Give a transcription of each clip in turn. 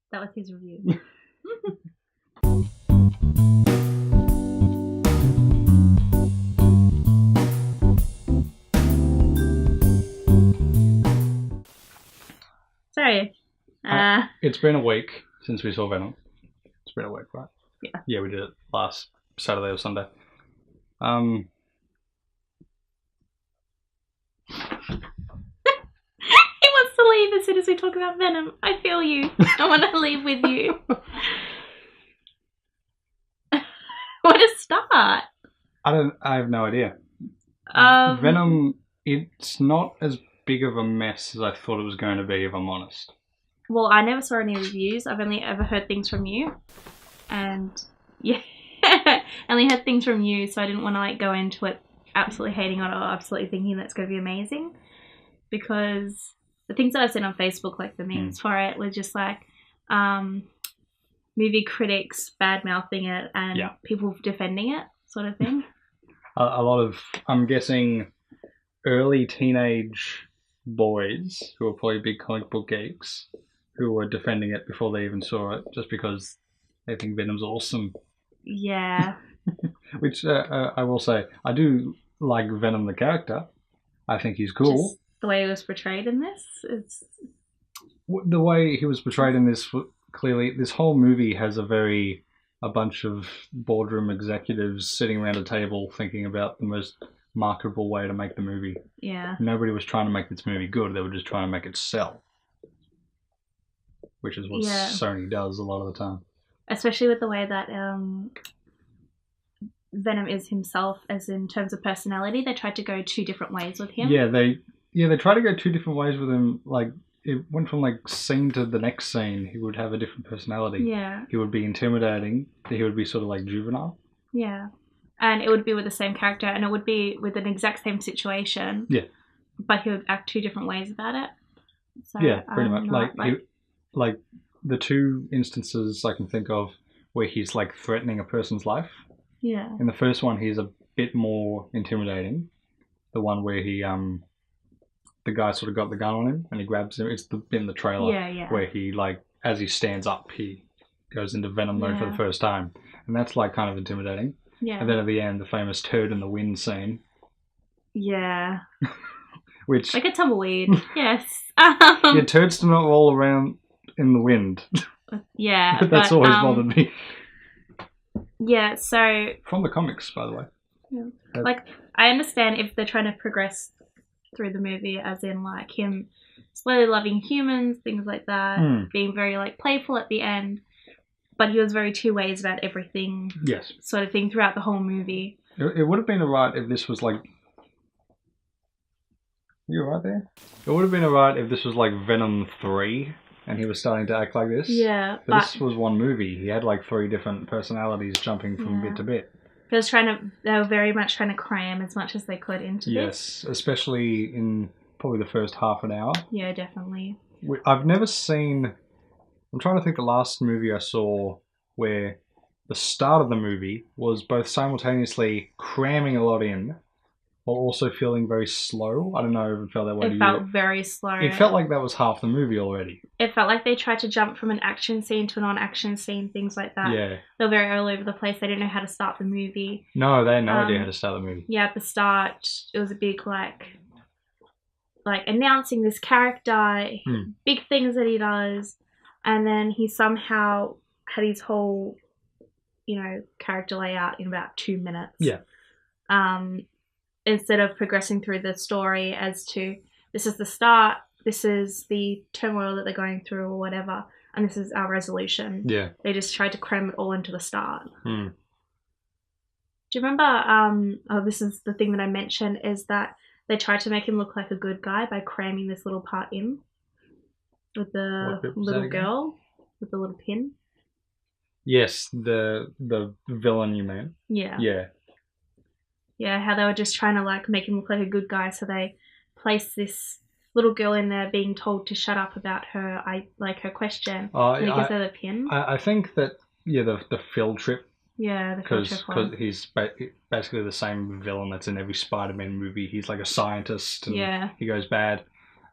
That was his review. So, it's been a week since we saw Venom. It's been a week, right? Yeah. Yeah, we did it last Saturday or Sunday. he wants to leave as soon as we talk about Venom. I feel you. I want to leave with you. What a start. I have no idea. Venom, it's not as big of a mess as I thought it was going to be, if I'm honest. Well, I never saw any reviews. I've only ever heard things from you. And yeah, I only heard things from you, so I didn't want to like go into it absolutely hating on it or absolutely thinking that's going to be amazing. Because the things that I've seen on Facebook, like the memes for it, were just like movie critics bad-mouthing it and people defending it, sort of thing. A lot of, I'm guessing, early teenage boys who are probably big comic book geeks who were defending it before they even saw it, just because they think Venom's awesome. Yeah. Which I will say, I do like Venom the character. I think he's cool. Just the way he was portrayed in this, it's... The way he was portrayed in this, clearly, this whole movie has a bunch of boardroom executives sitting around a table thinking about the most marketable way to make the movie. Yeah. Nobody was trying to make this movie good. They were just trying to make it sell. Which is what Sony does a lot of the time. Especially with the way that Venom is himself, as in terms of personality. They tried to go two different ways with him. Yeah, they tried to go two different ways with him. Like, it went from like scene to the next scene. He would have a different personality. Yeah. He would be intimidating. He would be sort of like juvenile. Yeah. And it would be with the same character, and it would be with an exact same situation. Yeah. But he would act two different ways about it. So, yeah, pretty much. Like the two instances I can think of where he's like threatening a person's life. Yeah. In the first one, he's a bit more intimidating. The one where he the guy sort of got the gun on him and he grabs him. It's in the trailer where he, like, as he stands up, he goes into Venom mode for the first time. And that's, like, kind of intimidating. Yeah. And then at the end, the famous turd in the wind scene. Yeah. Which... like a tumbleweed, yes. Yeah, turds do not roll around in the wind. Yeah. But that's always bothered me. Yeah, so... from the comics, by the way. Yeah. Like, I understand if they're trying to progress through the movie, as in, like, him slowly loving humans, things like that, being very, like, playful at the end, but he was very two ways about everything, sort of thing, throughout the whole movie. It would have been alright if this was, like... You alright there? It would have been alright if this was, like, Venom 3, and he was starting to act like this. Yeah, but this was one movie. He had, like, 3 different personalities jumping from bit to bit. They were very much trying to cram as much as they could into this. Yes, especially in probably the first half an hour. Yeah, definitely. I've never seen... I'm trying to think the last movie I saw where the start of the movie was both simultaneously cramming a lot in while also feeling very slow. I don't know if it felt that way to you. It felt very slow. It felt like that was half the movie already. It felt like they tried to jump from an action scene to a non-action scene, things like that. Yeah. They were very all over the place. They didn't know how to start the movie. No, they had no idea how to start the movie. Yeah, at the start, it was a big, like announcing this character, big things that he does, and then he somehow had his whole, character layout in about 2 minutes. Yeah. Instead of progressing through the story as to, this is the start, this is the turmoil that they're going through or whatever, and this is our resolution. Yeah. They just tried to cram it all into the start. Hmm. Do you remember, this is the thing that I mentioned, is that they tried to make him look like a good guy by cramming this little part in with the little girl with the little pin? Yes, the villain, you mean? Yeah. Yeah. Yeah, how they were just trying to, like, make him look like a good guy, so they placed this little girl in there being told to shut up about her question. And he gives her the pin. I think that, the field trip. Yeah, the field trip one. Because he's basically the same villain that's in every Spider-Man movie. He's like a scientist, and he goes bad,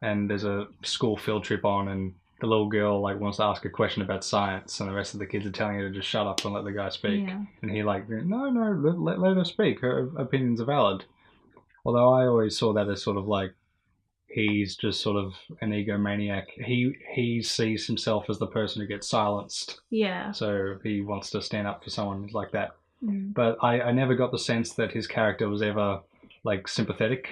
and there's a school field trip on, and the little girl like wants to ask a question about science, and the rest of the kids are telling her to just shut up and let the guy speak. Yeah. And he like, no, let her speak. Her opinions are valid. Although I always saw that as sort of like he's just sort of an egomaniac. He sees himself as the person who gets silenced. Yeah. So he wants to stand up for someone like that. Mm. But I never got the sense that his character was ever like sympathetic.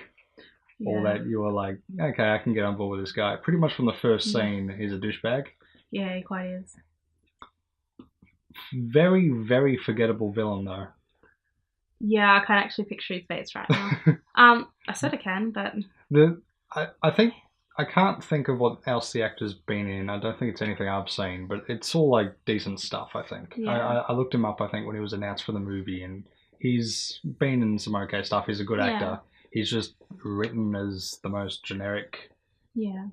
Yeah. Or that you were like, okay, I can get on board with this guy. Pretty much from the first scene, he's a douchebag. Yeah, he quite is. Very, very forgettable villain, though. Yeah, I can't actually picture his face right now. I sort of can, but... I think... I can't think of what else the actor's been in. I don't think it's anything I've seen, but it's all, like, decent stuff, I think. Yeah. I looked him up, I think, when he was announced for the movie, and he's been in some okay stuff. He's a good actor. He's just written as the most generic. Yeah.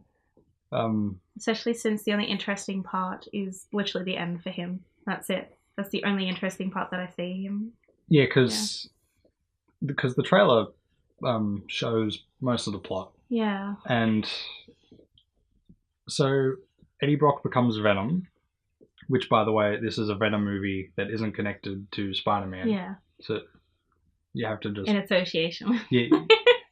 Especially since the only interesting part is literally the end for him. That's it. That's the only interesting part that I see him. Yeah, because the trailer shows most of the plot. Yeah. And so Eddie Brock becomes Venom, which, by the way, this is a Venom movie that isn't connected to Spider-Man. Yeah. So you have to just... In association. Yeah.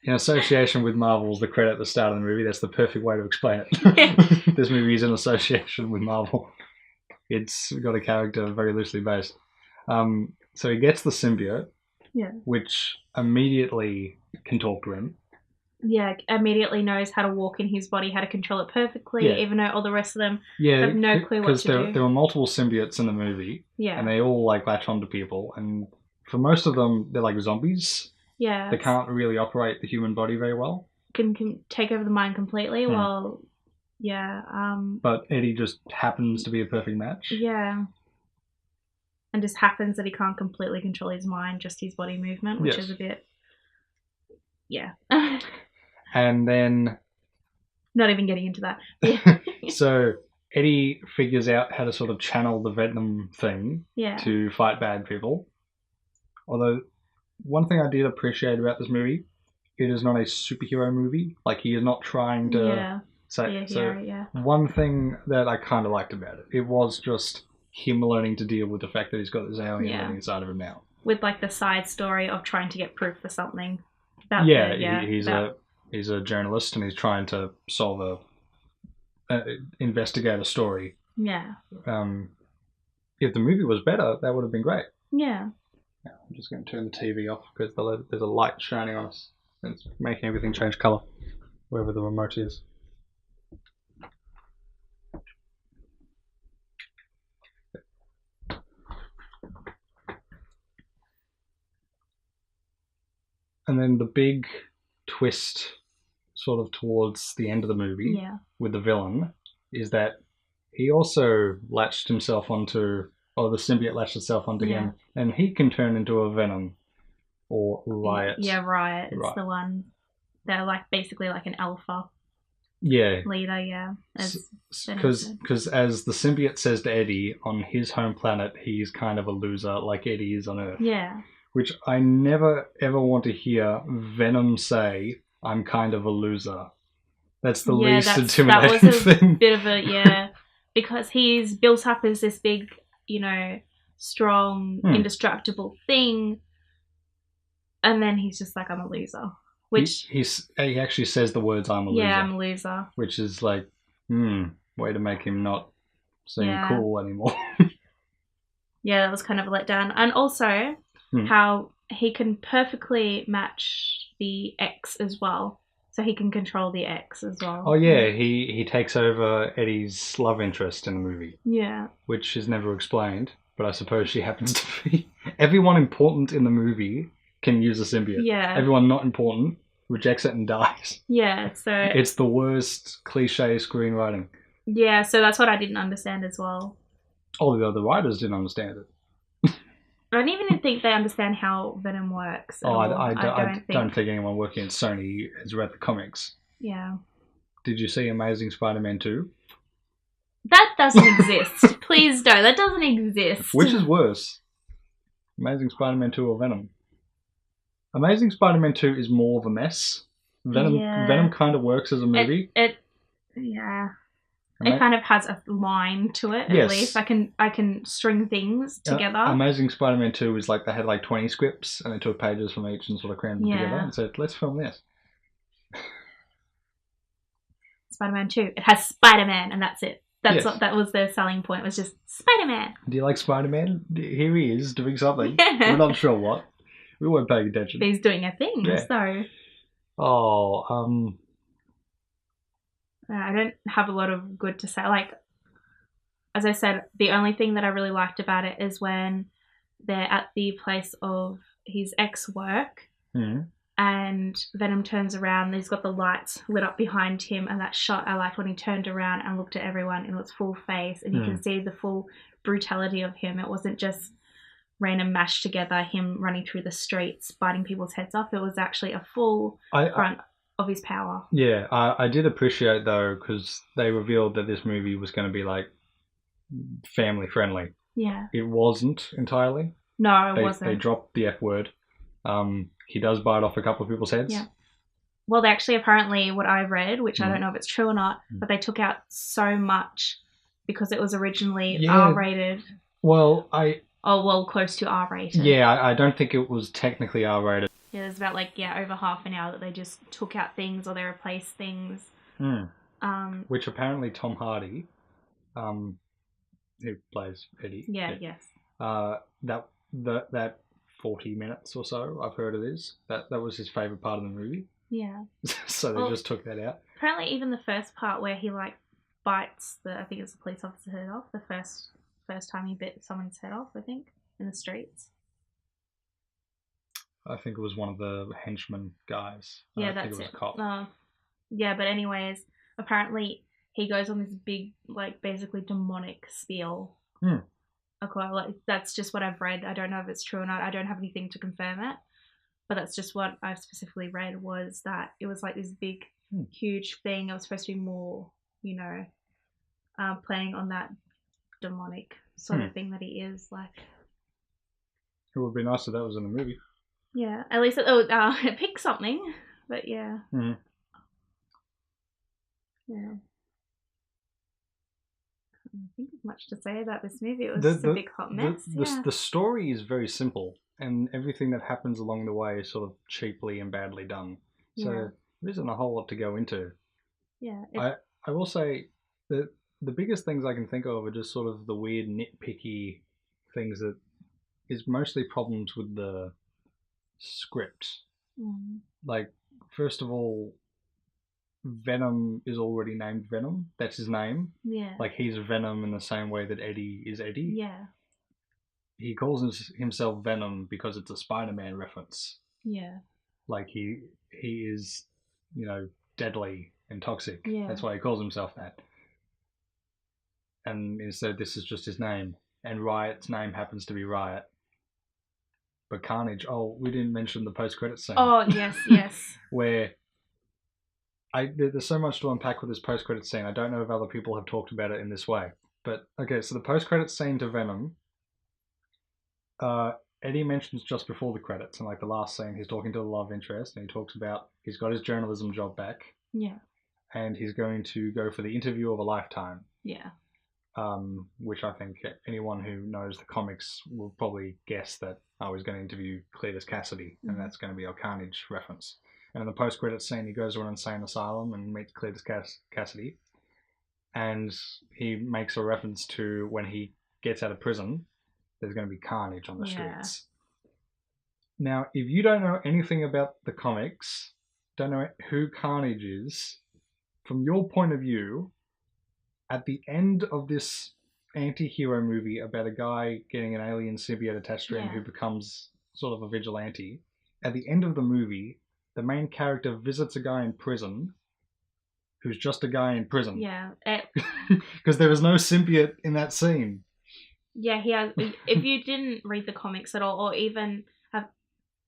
In association with Marvel's the credit at the start of the movie. That's the perfect way to explain it. This movie is in association with Marvel. It's got a character very loosely based. So he gets the symbiote, which immediately can talk to him. Yeah, immediately knows how to walk in his body, how to control it perfectly, even though all the rest of them have no clue what to do. Because there were multiple symbiotes in the movie, and they all like latch onto people, and for most of them, they're like zombies. Yeah. They can't really operate the human body very well. Can take over the mind completely, while... But Eddie just happens to be a perfect match. Yeah. And just happens that he can't completely control his mind, just his body movement, which is a bit... Yeah. And then... Not even getting into that. So Eddie figures out how to sort of channel the Venom thing to fight bad people. Although, one thing I did appreciate about this movie, it is not a superhero movie. Like, he is not trying to... One thing that I kind of liked about it was just him learning to deal with the fact that he's got this alien living inside of him now. With, like, the side story of trying to get proof for something. He's a journalist and he's trying to solve investigate a story. Yeah. If the movie was better, that would have been great. Yeah. I'm just going to turn the TV off because there's a light shining on us. And it's making everything change colour, wherever the remote is. And then the big twist sort of towards the end of the movie with the villain is that he also latched himself onto, or the symbiote latched itself onto him, and he can turn into a Venom or Riot. Yeah, Riot. It's the one. They're like basically like an alpha leader, Because as the symbiote says to Eddie, on his home planet, he's kind of a loser like Eddie is on Earth. Yeah. Which I never ever want to hear Venom say, I'm kind of a loser. That's the least intimidating thing. That was a bit of a, because he's built up as this big, strong, indestructible thing. And then he's just like, I'm a loser. Which he actually says the words, I'm a loser. Yeah, I'm a loser. Which is like, way to make him not seem cool anymore. Yeah, that was kind of a letdown. And also... how he can perfectly match the X as well. So he can control the X as well. Oh, yeah. He takes over Eddie's love interest in the movie. Yeah. Which is never explained, but I suppose she happens to be. Everyone important in the movie can use a symbiote. Yeah. Everyone not important rejects it and dies. Yeah, so... It's the worst cliche screenwriting. Yeah, so that's what I didn't understand as well. All the other writers didn't understand it. I don't even think they understand how Venom works. I don't think anyone working at Sony has read the comics. Yeah. Did you see Amazing Spider-Man 2? That doesn't exist. Please don't. That doesn't exist. Which is worse? Amazing Spider-Man 2 or Venom? Amazing Spider-Man 2 is more of a mess. Venom kind of works as a movie. Yeah. It kind of has a line to it, at least. I can string things together. Amazing Spider-Man 2 was like they had like 20 scripts and they took pages from each and sort of crammed them together and said, let's film this. Spider-Man 2. It has Spider-Man and that's it. That was their selling point, was just Spider-Man. Do you like Spider-Man? Here he is doing something. Yeah. We're not sure what. We weren't paying attention. He's doing a thing, so... Oh, I don't have a lot of good to say. Like, as I said, the only thing that I really liked about it is when they're at the place of his ex-work and Venom turns around, he's got the lights lit up behind him, and that shot I liked when he turned around and looked at everyone in its full face, and you can see the full brutality of him. It wasn't just random mashed together, him running through the streets, biting people's heads off. It was actually a full front of his power. Yeah, I did appreciate, though, because they revealed that this movie was going to be, like, family friendly. Yeah. It wasn't entirely. No, it wasn't. They dropped the F word. He does bite off a couple of people's heads. Yeah. Well, they actually, apparently, what I read, which I don't know if it's true or not, but they took out so much because it was originally R-rated. Well, close to R-rated. Yeah, I don't think it was technically R-rated. Yeah, there's about over half an hour that they just took out things or they replaced things. Which apparently Tom Hardy, who plays Eddie. Yes. That 40 minutes or so, I've heard it is. That was his favourite part of the movie. Yeah. So they just took that out. Apparently even the first part where he bites I think it's the police officer's head off, the first time he bit someone's head off, I think, in the streets. I think it was one of the henchman guys. Yeah, that's it. Was a cop. Yeah, but anyways, apparently he goes on this big, basically demonic spiel. Okay, that's just what I've read. I don't know if it's true or not. I don't have anything to confirm it. But that's just what I've specifically read, was that it was this big, huge thing. It was supposed to be more, playing on that demonic sort of thing that he is. It would be nice if that was in the movie. Yeah, at least it picked something, but yeah. Yeah. I don't think there's much to say about this movie. It was just a big hot mess. The story is very simple, and everything that happens along the way is sort of cheaply and badly done. So there isn't a whole lot to go into. Yeah. I will say that the biggest things I can think of are just sort of the weird nitpicky things that is mostly problems with the script. First of all, Venom is already named Venom. That's his name. Yeah. He's Venom in the same way that Eddie is Eddie. Yeah. He calls himself Venom because it's a Spider-Man reference. Yeah. He is, deadly and toxic. Yeah. That's why he calls himself that. And instead, this is just his name. And Riot's name happens to be Riot. But Carnage, we didn't mention the post-credits scene. Oh, yes. Where there's so much to unpack with this post-credits scene. I don't know if other people have talked about it in this way. But, okay, so the post-credits scene to Venom, Eddie mentions just before the credits, and the last scene, he's talking to the love interest, and he talks about he's got his journalism job back. Yeah. And he's going to go for the interview of a lifetime. Yeah. Which I think anyone who knows the comics will probably guess that I was going to interview Cletus Cassidy, and that's going to be a Carnage reference. And in the post-credits scene, he goes to an insane asylum and meets Cletus Cassidy, and he makes a reference to when he gets out of prison, there's going to be carnage on the streets. Now, if you don't know anything about the comics, don't know who Carnage is, from your point of view, at the end of this anti-hero movie about a guy getting an alien symbiote attached to him who becomes sort of a vigilante, at the end of the movie, the main character visits a guy in prison who's just a guy in prison. Yeah. Because there is no symbiote in that scene. Yeah, he has. If you didn't read the comics at all, or even have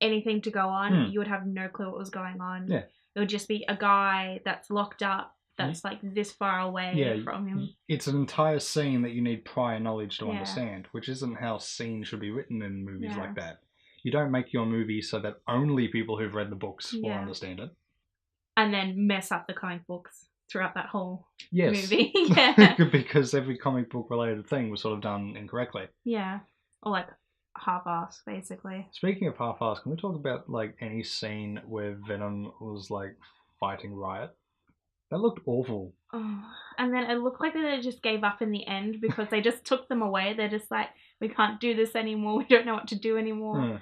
anything to go on, you would have no clue what was going on. Yeah. It would just be a guy that's locked up, that's this far away from him. It's an entire scene that you need prior knowledge to understand, which isn't how scenes should be written in movies like that. You don't make your movie so that only people who've read the books will understand it. And then mess up the comic books. throughout that whole yes. movie. Yeah. Because every comic book related thing was sort of done incorrectly. Yeah. Or like half-assed, basically. Speaking of half-assed, can we talk about like any scene where Venom was like fighting Riot? That looked awful. Oh. And then it looked like they just gave up in the end because they just took them away. They're just like, we can't do this anymore. We don't know what to do anymore.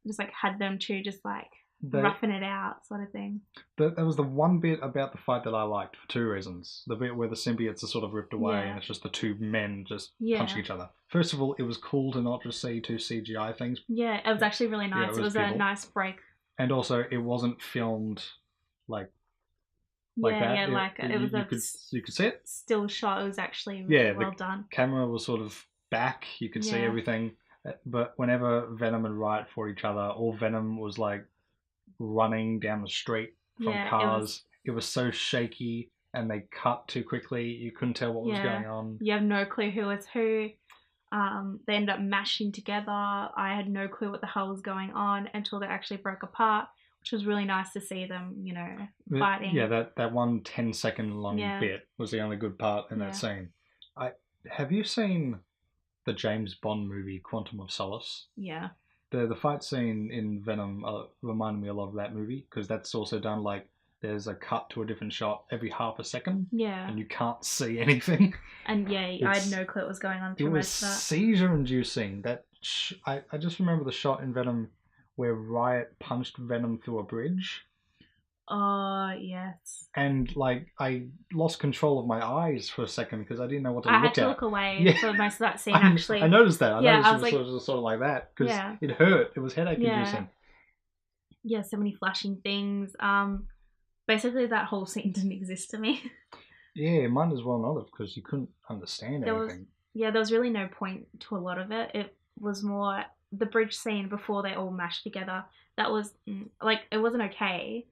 Just like had them to just like roughing it out sort of thing. That was the one bit about the fight that I liked for two reasons. The bit where the symbiotes are sort of ripped away and it's just the two men just punching each other. First of all, it was cool to not just see two CGI things. Yeah, it was actually really nice. Yeah, it was a nice break. And also, it wasn't filmed like that. Yeah, you could see it. Still shot. It was actually really well done. Camera was sort of back. You could see everything. But whenever Venom and Riot fought each other, or Venom was like running down the street from cars, it was so shaky, and they cut too quickly. You couldn't tell what was going on. You have no clue who was who. They ended up mashing together. I had no clue what the hell was going on until they actually broke apart, which was really nice to see them, fighting. Yeah, that 1 10-second long bit was the only good part in that scene. Have you seen the James Bond movie Quantum of Solace? Yeah. The fight scene in Venom reminded me a lot of that movie, because that's also done like there's a cut to a different shot every half a second. Yeah. And you can't see anything. And I had no clue what was going on through most of that. It was seizure-inducing. I just remember the shot in Venom where Riot punched Venom through a bridge. Oh, yes. And, like, I lost control of my eyes for a second because I didn't know what to look at. I had to look away for most of that scene, actually. I noticed that. I noticed it was sort of like that because it hurt. It was headache-inducing. Yeah, so many flashing things. Basically, that whole scene didn't exist to me. Yeah, it might as well not have, because you couldn't understand anything. There was really no point to a lot of it. It was more the bridge scene before they all mashed together. That was, it wasn't okay.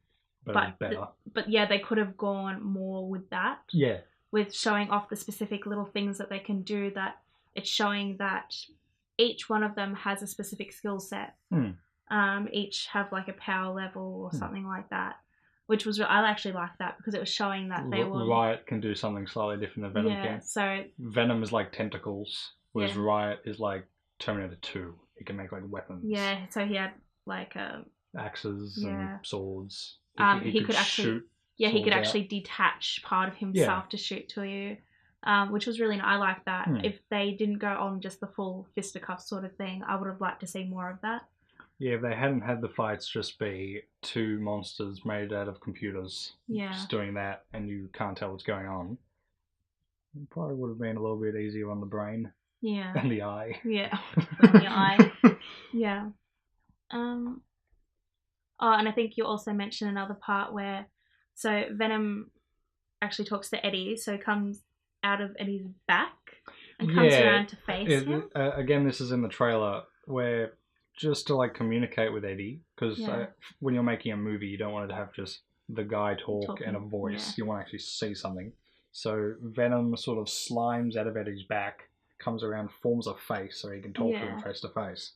But it was better. But they could have gone more with that. Yeah. With showing off the specific little things that they can do, that it's showing that each one of them has a specific skill set. Each have like a power level or something like that. Which was, I actually liked that because it was showing that they were... Riot can do something slightly different than Venom can. So... Venom is like tentacles, whereas Riot is like Terminator 2. He can make like weapons. Yeah, so he had like axes and swords. He could actually shoot. Yeah, he could actually detach part of himself to shoot to you, which was really nice. I like that. If they didn't go on just the full fisticuffs sort of thing, I would have liked to see more of that. Yeah, if they hadn't had the fights just be two monsters made out of computers just doing that, and you can't tell what's going on, it probably would have been a little bit easier on the brain. Yeah. And the eye. Yeah. And the eye. Yeah. Oh, and I think you also mentioned another part where, so Venom actually talks to Eddie, so comes out of Eddie's back and comes around to face him. Again, this is in the trailer, where just to like communicate with Eddie, because when you're making a movie, you don't want it to have just the guy talk and a voice. You want to actually see something. So Venom sort of slimes out of Eddie's back, comes around, forms a face so he can talk to him face to face.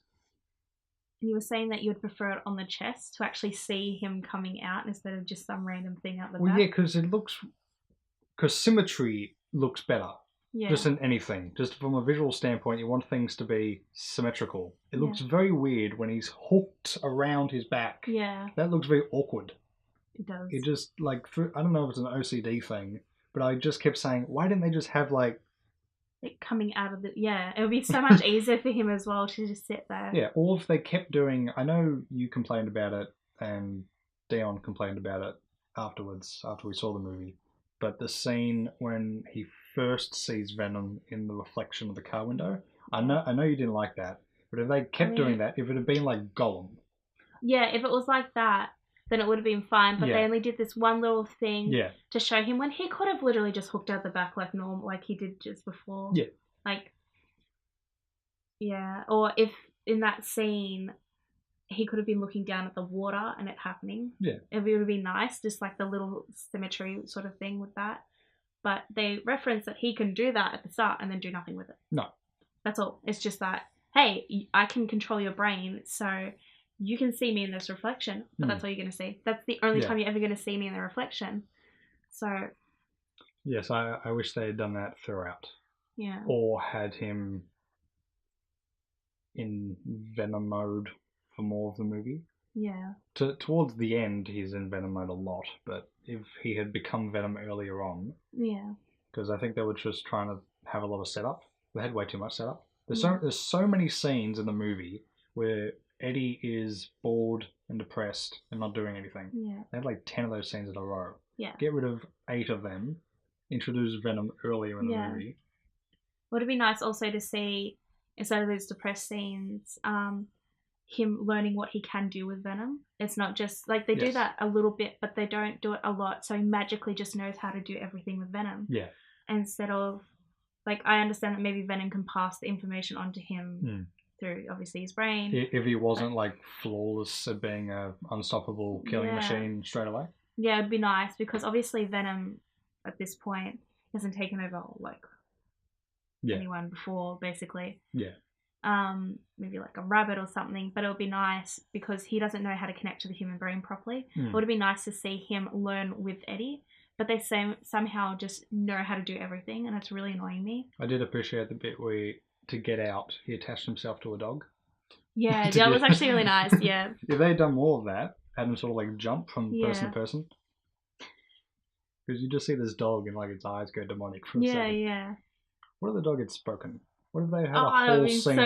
You were saying that you would prefer it on the chest to actually see him coming out instead of just some random thing out the back. Well, yeah, because symmetry looks better. Yeah. Just in anything. Just from a visual standpoint, you want things to be symmetrical. It looks very weird when he's hooked around his back. Yeah. That looks very awkward. It does. It just, like, I don't know if it's an OCD thing, but I just kept saying, why didn't they just have, like... it coming out of the... Yeah, it would be so much easier for him as well to just sit there. Yeah, or if they kept doing... I know you complained about it, and Dion complained about it afterwards, after we saw the movie. But the scene when he first sees Venom in the reflection of the car window, I know you didn't like that, but if they kept doing that, if it had been like Gollum... Yeah, if it was like that, then it would have been fine, but they only did this one little thing to show him when he could have literally just hooked out the back like normal, like he did just before. Yeah. Like, yeah, or if in that scene... he could have been looking down at the water and it happening. Yeah. It would have been nice, just like the little symmetry sort of thing with that. But they reference that he can do that at the start and then do nothing with it. No. That's all. It's just that, hey, I can control your brain, so you can see me in this reflection, but that's all you're going to see. That's the only time you're ever going to see me in the reflection. So, Yes, I wish they had done that throughout. Yeah. Or had him in Venom mode for more of the movie. Yeah. Towards the end, he's in Venom mode a lot, but if he had become Venom earlier on... Yeah. Because I think they were just trying to have a lot of setup. They had way too much setup. Yeah. There's so many scenes in the movie where Eddie is bored and depressed and not doing anything. Yeah. They had like 10 of those scenes in a row. Yeah. Get rid of 8 of them. Introduce Venom earlier in the movie. Would it be nice also to see, instead of those depressed scenes, him learning what he can do with Venom? It's not just like they do that a little bit, but they don't do it a lot. So he magically just knows how to do everything with Venom. Yeah. Instead of, like, I understand that maybe Venom can pass the information onto him through obviously his brain. If he wasn't like flawless at being a unstoppable killing machine straight away. Yeah, it'd be nice because obviously Venom at this point hasn't taken over like anyone before, basically. Yeah. Maybe like a rabbit or something, but it would be nice because he doesn't know how to connect to the human brain properly. It would be nice to see him learn with Eddie, but they somehow just know how to do everything, and it's really annoying me. I did appreciate the bit where, to get out, he attached himself to a dog. Yeah, that was actually really nice, yeah. If they had done more of that, had him sort of like jump from person to person. Because you just see this dog and like its eyes go demonic for a second. Yeah. What if the dog had spoken? What if they had a whole scene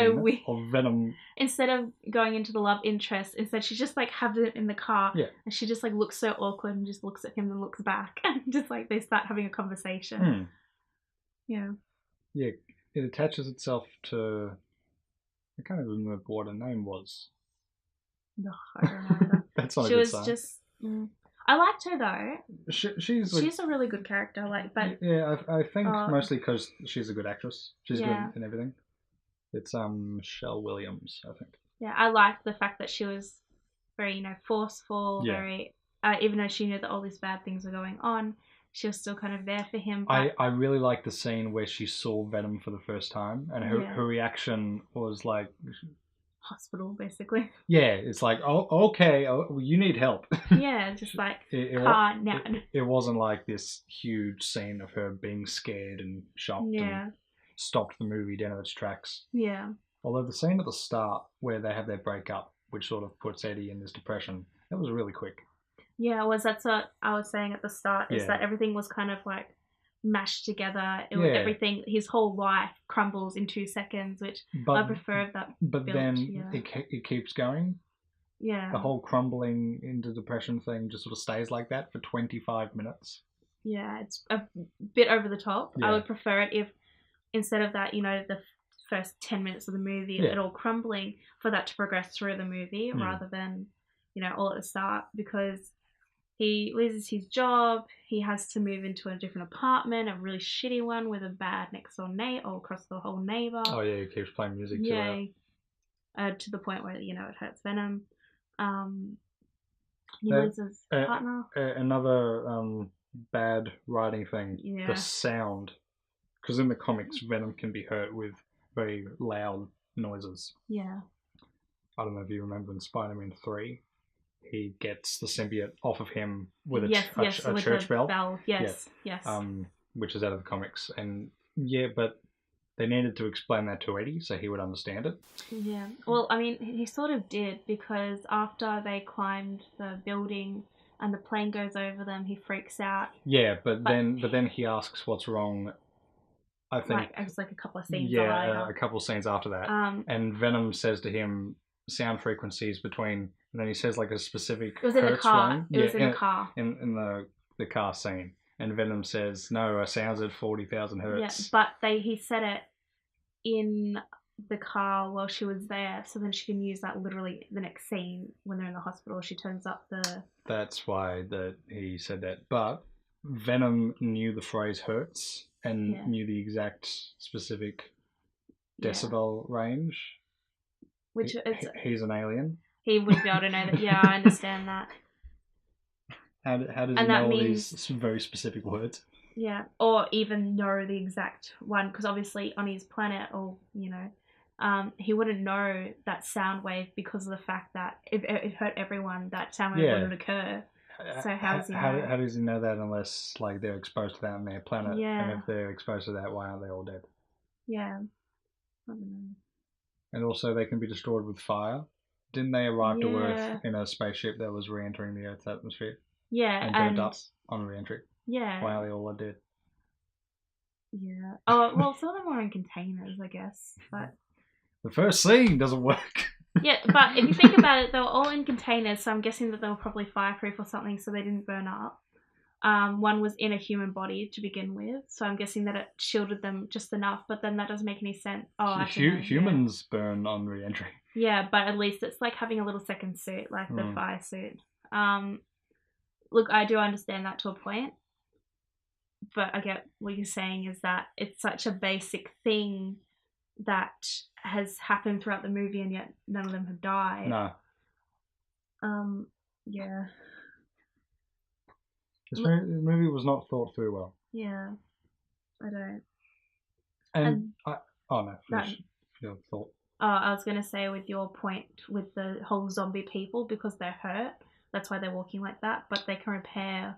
of Venom? Instead of going into the love interest, instead she just like has it in the car, and she just like looks so awkward and just looks at him and looks back, and just like they start having a conversation. Yeah, it attaches itself to... I can't even remember what her name was. No, I don't know. That's not a good sign. Just... I liked her though. She's a really good character. Like, but I think mostly because she's a good actress. She's good in everything. It's Michelle Williams, I think. Yeah, I liked the fact that she was very, forceful. Very, even though she knew that all these bad things were going on, she was still kind of there for him. But... I really liked the scene where she saw Venom for the first time, and her reaction was like... Hospital, basically. Yeah, it's like, oh, okay, you need help. Yeah, just like, car now. It wasn't like this huge scene of her being scared and shocked and stopped the movie down its tracks. Yeah. Although the scene at the start where they have their breakup, which sort of puts Eddie in this depression, that was really quick. Yeah, that's what I was saying at the start, is that everything was kind of like mashed together. Everything, his whole life crumbles in 2 seconds, which I prefer that. But then it keeps going. Yeah. The whole crumbling into depression thing just sort of stays like that for 25 minutes. Yeah, it's a bit over the top. I would prefer it if, instead of that, the first 10 minutes of the movie, it all crumbling, for that to progress through the movie rather than, all at the start, because he loses his job. He has to move into a different apartment, a really shitty one with a bad next door neighbor, or across the whole neighbor. Oh yeah, he keeps playing music too loud. To the point where it hurts Venom. He loses his partner. Another bad writing thing, the sound. Because in the comics, Venom can be hurt with very loud noises. Yeah. I don't know if you remember in Spider-Man 3. He gets the symbiote off of him with a church bell. Yes. Which is out of the comics. And but they needed to explain that to Eddie so he would understand it. Yeah. Well, I mean, he sort of did, because after they climbed the building and the plane goes over them, he freaks out. Yeah, but then he asks what's wrong. I think it's like a couple of scenes later. A couple of scenes after that. And Venom says to him, sound frequencies between... And then he says like a specific... It was in the car. It was in the car. In the car scene. And Venom says, no, our sound's at 40,000 hertz. Yeah, but he said it in the car while she was there, so then she can use that literally the next scene when they're in the hospital. She turns up the... That's why he said that. But Venom knew the phrase hertz and knew the exact specific decibel range. Which he's an alien. He wouldn't be able to know that. Yeah, I understand that. How does he know all these very specific words? Yeah, or even know the exact one, because obviously on his planet, or he wouldn't know that sound wave because of the fact that if it hurt everyone, that sound wave wouldn't occur. So how does he know? How does he know that unless like they're exposed to that on their planet? Yeah. And if they're exposed to that, why aren't they all dead? Yeah. I don't know. And also they can be destroyed with fire. Didn't they arrive to Earth in a spaceship that was re-entering the Earth's atmosphere? Yeah. And burnt up on re-entry? Yeah. Why are they all dead? Yeah. Oh, well, some of them were in containers, I guess. But the first scene doesn't work. Yeah, but if you think about it, they were all in containers, so I'm guessing that they were probably fireproof or something, so they didn't burn up. One was in a human body to begin with, so I'm guessing that it shielded them just enough, but then that doesn't make any sense. Oh, actually, no, humans burn on re-entry. Yeah, but at least it's like having a little second suit, like the fire suit. Look, I do understand that to a point, but I get what you're saying is that it's such a basic thing that has happened throughout the movie, and yet none of them have died. No. Yeah. This movie was not thought through well. Yeah, I don't. And finish your thought. Oh, I was going to say with your point with the whole zombie people, because they're hurt, that's why they're walking like that, but they can repair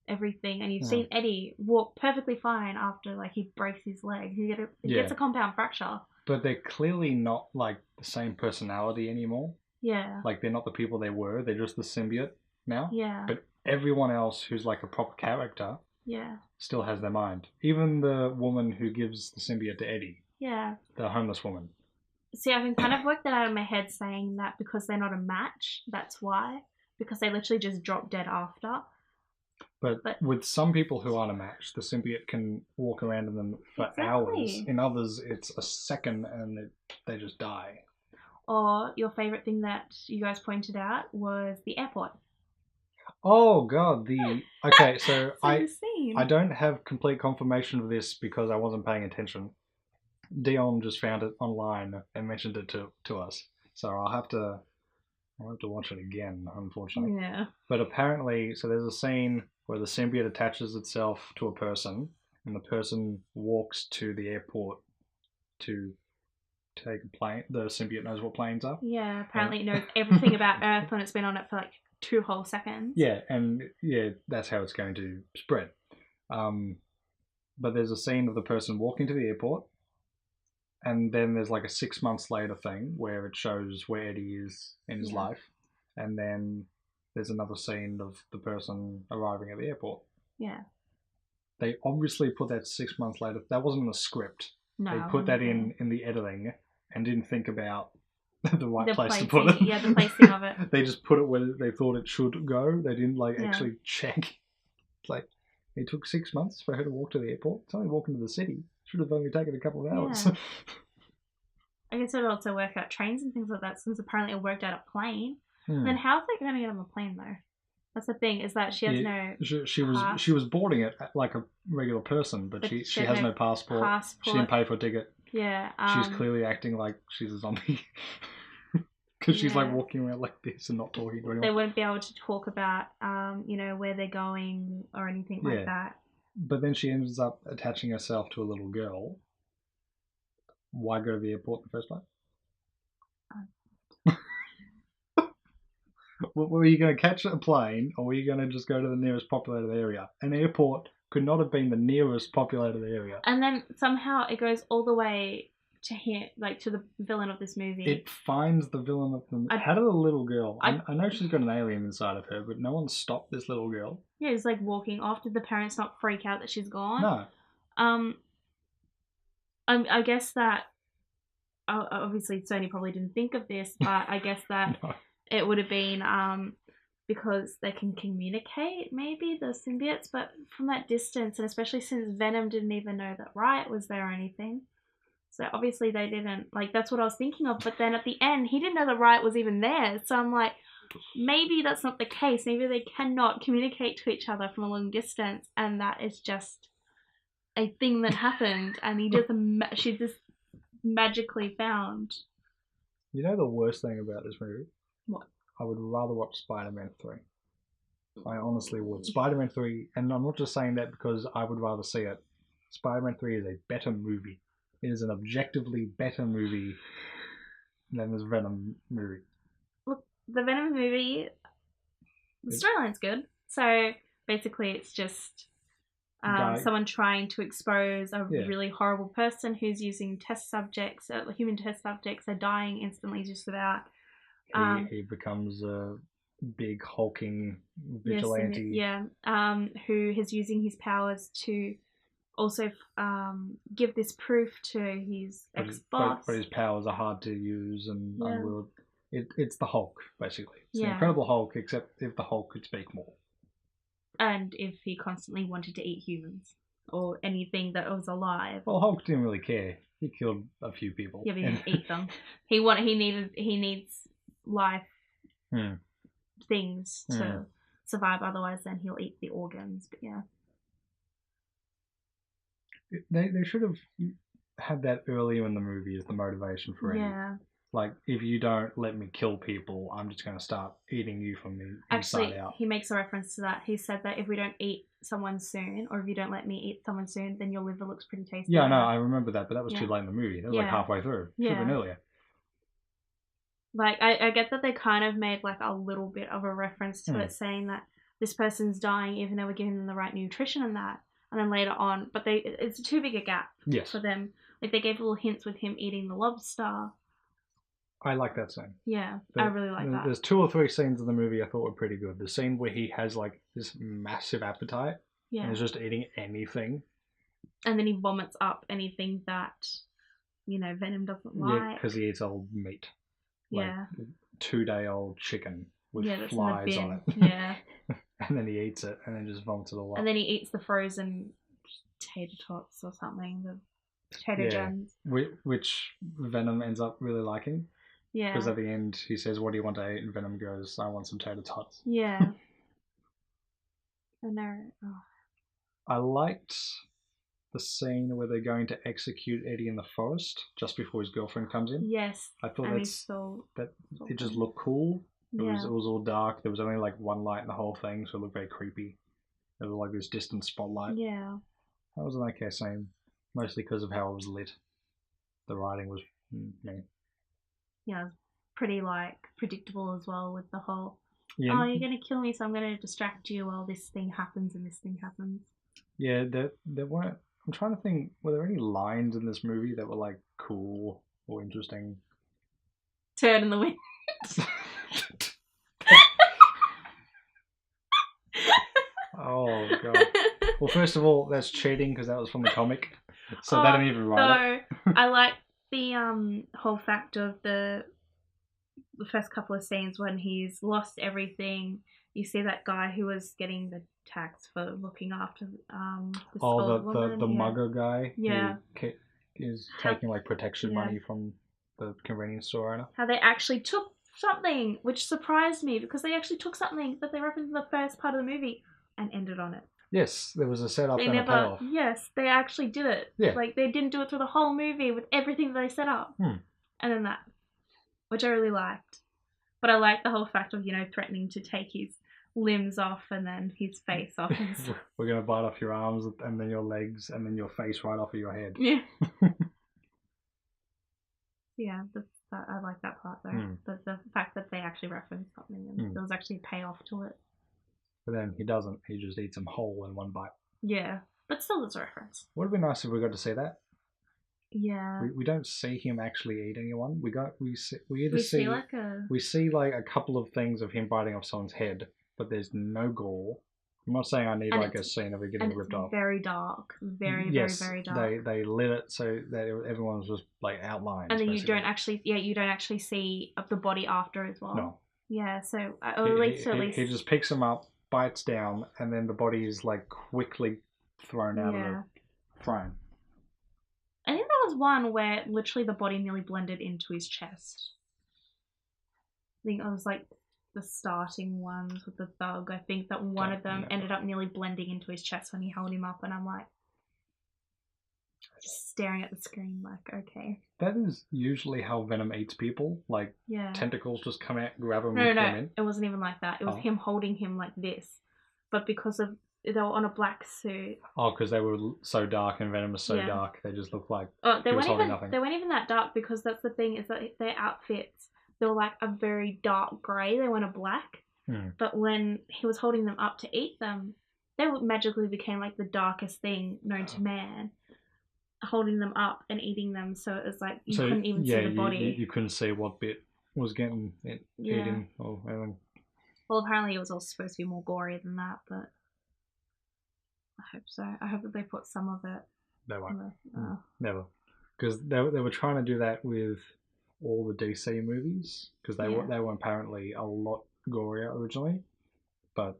everything. And you've seen Eddie walk perfectly fine after like he breaks his leg. He gets a compound fracture. But they're clearly not like the same personality anymore. Yeah. Like they're not the people they were. They're just the symbiote now. Yeah. But everyone else who's like a proper character still has their mind. Even the woman who gives the symbiote to Eddie. Yeah. The homeless woman. See, I can kind of work that out in my head saying that because they're not a match, that's why. Because they literally just drop dead after. But with some people who aren't a match, the symbiote can walk around in them for hours. In others, it's a second and they just die. Or your favourite thing that you guys pointed out was the airport. Oh, God. Okay, so I don't have complete confirmation of this because I wasn't paying attention. Dion just found it online and mentioned it to us. So I'll have to watch it again, unfortunately. Yeah. But apparently, so there's a scene where the symbiote attaches itself to a person, and the person walks to the airport to take a plane. The symbiote knows what planes are. Yeah, apparently it knows everything about Earth when it's been on it for like 2 whole seconds. Yeah, and that's how it's going to spread. But there's a scene of the person walking to the airport, and then there's like a 6 months later thing where it shows where Eddie is in his life, and then there's another scene of the person arriving at the airport. Yeah. They obviously put that 6 months later. That wasn't in the script. No. They put that in the editing and didn't think about the right place to put it. Yeah, the placing of it. They just put it where they thought it should go. They didn't actually check. It's like, it took 6 months for her to walk to the airport. It's only walking to the city. Should have only taken a couple of hours. Yeah. I guess it would also work out trains and things like that, since apparently it worked out a plane. Then how's they going to get on the plane though? That's the thing, is that she has no. She was boarding it like a regular person, but she has no passport. She didn't pay for a ticket. Yeah. She's clearly acting like she's a zombie. Because she's like walking around like this and not talking to anyone. They wouldn't be able to talk about, where they're going or anything like that. But then she ends up attaching herself to a little girl. Why go to the airport in the first place? Were you going to catch a plane, or were you going to just go to the nearest populated area? An airport could not have been the nearest populated area. And then somehow it goes all the way to him, like to the villain of this movie. It finds the villain of the movie. How did the little girl... I know she's got an alien inside of her, but no one stopped this little girl. Yeah, it's like walking off. Did the parents not freak out that she's gone? No. I guess that... obviously, Sony probably didn't think of this, but I guess that... No. It would have been because they can communicate, maybe, the symbiotes, but from that distance, and especially since Venom didn't even know that Riot was there or anything. So obviously they didn't, that's what I was thinking of. But then at the end, he didn't know that Riot was even there. So I'm like, maybe that's not the case. Maybe they cannot communicate to each other from a long distance, and that is just a thing that happened, and she just magically found. You know the worst thing about this movie? What? I would rather watch Spider-Man 3. I honestly would. Spider-Man 3, and I'm not just saying that because I would rather see it. Spider-Man 3 is a better movie. It is an objectively better movie than this Venom movie. Look, the Venom movie, the storyline's good. So basically, it's just someone trying to expose a really horrible person who's using test subjects, human test subjects. They're dying instantly just about. He becomes a big hulking vigilante. Who is using his powers to also give this proof to his ex-boss. But his powers are hard to use and unwieldy. It's the Hulk, basically. It's the Incredible Hulk, except if the Hulk could speak more. And if he constantly wanted to eat humans or anything that was alive. Well, Hulk didn't really care. He killed a few people. Yeah, but he didn't eat them. He needs life things to survive. Otherwise, then he'll eat the organs. But yeah, they should have had that earlier in the movie as the motivation for Eddie. Like, if you don't let me kill people, I'm just going to start eating you from the inside out. He makes a reference to that. He said that if we don't eat someone soon, or if you don't let me eat someone soon, then your liver looks pretty tasty. Yeah, no, I remember that, but that was too late in the movie. That was like halfway through. Should have been earlier. Like, I get that they kind of made like a little bit of a reference to it, saying that this person's dying even though we're giving them the right nutrition and that. And then later on, but it's too big a gap for them. Like, they gave little hints with him eating the lobster. I like that scene. Yeah, I really like that. There's 2 or 3 scenes in the movie I thought were pretty good. The scene where he has like this massive appetite and is just eating anything. And then he vomits up anything that, Venom doesn't like. Yeah, because he eats old meat. Like 2-day-old chicken with flies on it. Yeah. And then he eats it and then just vomits it all up. And then he eats the frozen tater tots or something, the potato gems. Which Venom ends up really liking. Yeah. Because at the end he says, "What do you want to eat?" And Venom goes, "I want some tater tots." Yeah. And they're... I liked the scene where they're going to execute Eddie in the forest just before his girlfriend comes in. Yes. I thought it just looked cool. It was all dark. There was only like one light in the whole thing, so it looked very creepy. There was like this distant spotlight. Yeah. That was an okay scene, mostly because of how it was lit. The writing was, Yeah, it was pretty predictable as well with the whole. Yeah. Oh, you're gonna kill me, so I'm gonna distract you while this thing happens and this thing happens. Yeah, there weren't. I'm trying to think. Were there any lines in this movie that were like cool or interesting? Turn in the wind. Oh god. Well, first of all, that's cheating because that was from the comic, so they didn't even write it. I like the whole fact of the first couple of scenes when he's lost everything. You see that guy who was getting the tax for looking after this old woman. The mugger guy. Yeah. Who is taking like protection money from the convenience store owner. How they actually took something, which surprised me, because they actually took something that they referenced in the first part of the movie and ended on it. Yes, there was a setup and a payoff. Yes, they actually did it. Yeah. Like, they didn't do it through the whole movie with everything that they set up. And then that, which I really liked. But I liked the whole fact of, threatening to take his limbs off and then his face off. We're going to bite off your arms and then your legs and then your face right off of your head. Yeah. Yeah, I like that part though. The fact that they actually referenced something and there was actually a payoff to it. But then he doesn't. He just eats them whole in one bite. Yeah, but still there's a reference. Would have been nice if we got to see that. Yeah. We don't see him actually eat anyone. We see like a couple of things of him biting off someone's head, but there's no gore. I'm not saying I need like a scene of it getting ripped off. Very dark, very very dark. They lit it so that everyone was just like outlined. And then you don't actually see the body after as well. No. Yeah, so he just picks him up, bites down, and then the body is like quickly thrown out of the frame. I think there was one where literally the body nearly blended into his chest. I think it was like the starting ones with the thug. I think that one of them ended up nearly blending into his chest when he held him up, and I'm like, just staring at the screen like, okay. That is usually how Venom eats people. Like, tentacles just come out, grab him, and them in. It wasn't even like that. It was him holding him like this. But because of they were on a black suit. Oh, because they were so dark and Venom was so dark, they just looked like they weren't even that dark, because that's the thing, is that their outfits, they were like a very dark grey. They weren't a black. But when he was holding them up to eat them, they magically became like the darkest thing known to man, holding them up and eating them. So it was like you couldn't even see the body. You couldn't see what bit was getting eaten or anything. Well, apparently it was all supposed to be more gory than that, but I hope so. I hope that they put some of it. They won't. Never. Because they were trying to do that with all the DC movies, because they were apparently a lot gorier originally. But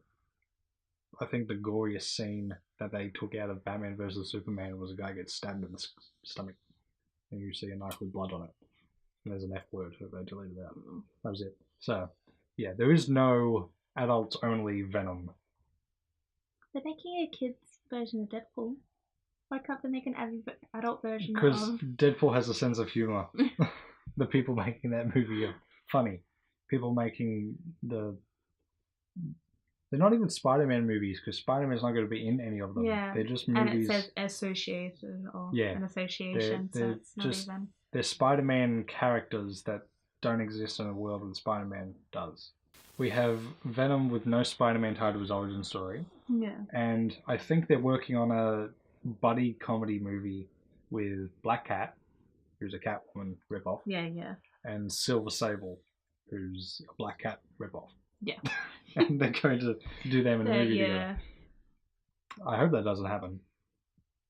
I think the goriest scene that they took out of Batman vs Superman was a guy gets stabbed in the stomach, and you see a knife with blood on it. And there's an F word that they deleted out. That was it. So, yeah, there is no adults-only Venom. They're making a kids' version of Deadpool. Why can't they make an adult version of... Because Deadpool has a sense of humour. The people making that movie are funny. People making the... They're not even Spider-Man movies, because Spider-Man's not going to be in any of them. Yeah. They're just movies... And it says associated or an association, so it's not even... They're Spider-Man characters that don't exist in a world that Spider-Man does. We have Venom with no Spider-Man tied to his origin story. Yeah. And I think they're working on a buddy comedy movie with Black Cat, who's a Catwoman ripoff. Yeah, yeah. And Silver Sable, who's a Black Cat ripoff. Yeah. And they're going to do them in a movie together. I hope that doesn't happen.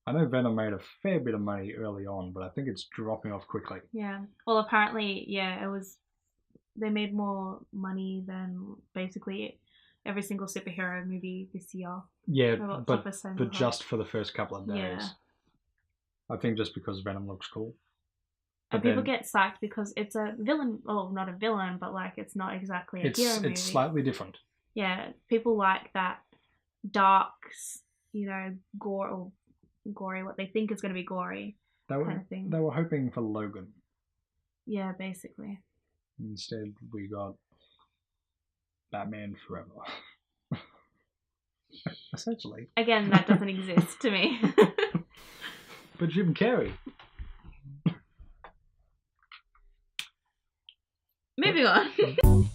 I know Venom made a fair bit of money early on, but I think it's dropping off quickly. Yeah. Well, apparently, it was... They made more money than basically every single superhero movie this year. Yeah, but just for the first couple of days. Yeah. I think just because Venom looks cool. And people get psyched because it's a villain, well, not a villain, but like it's not exactly a hero movie. It's slightly different. Yeah, people like that dark, gore or gory, what they think is going to be gory kind of thing. They were hoping for Logan. Yeah, basically. Instead, we got Batman Forever. Essentially. Again, that doesn't exist to me. But Jim Carrey. Moving on.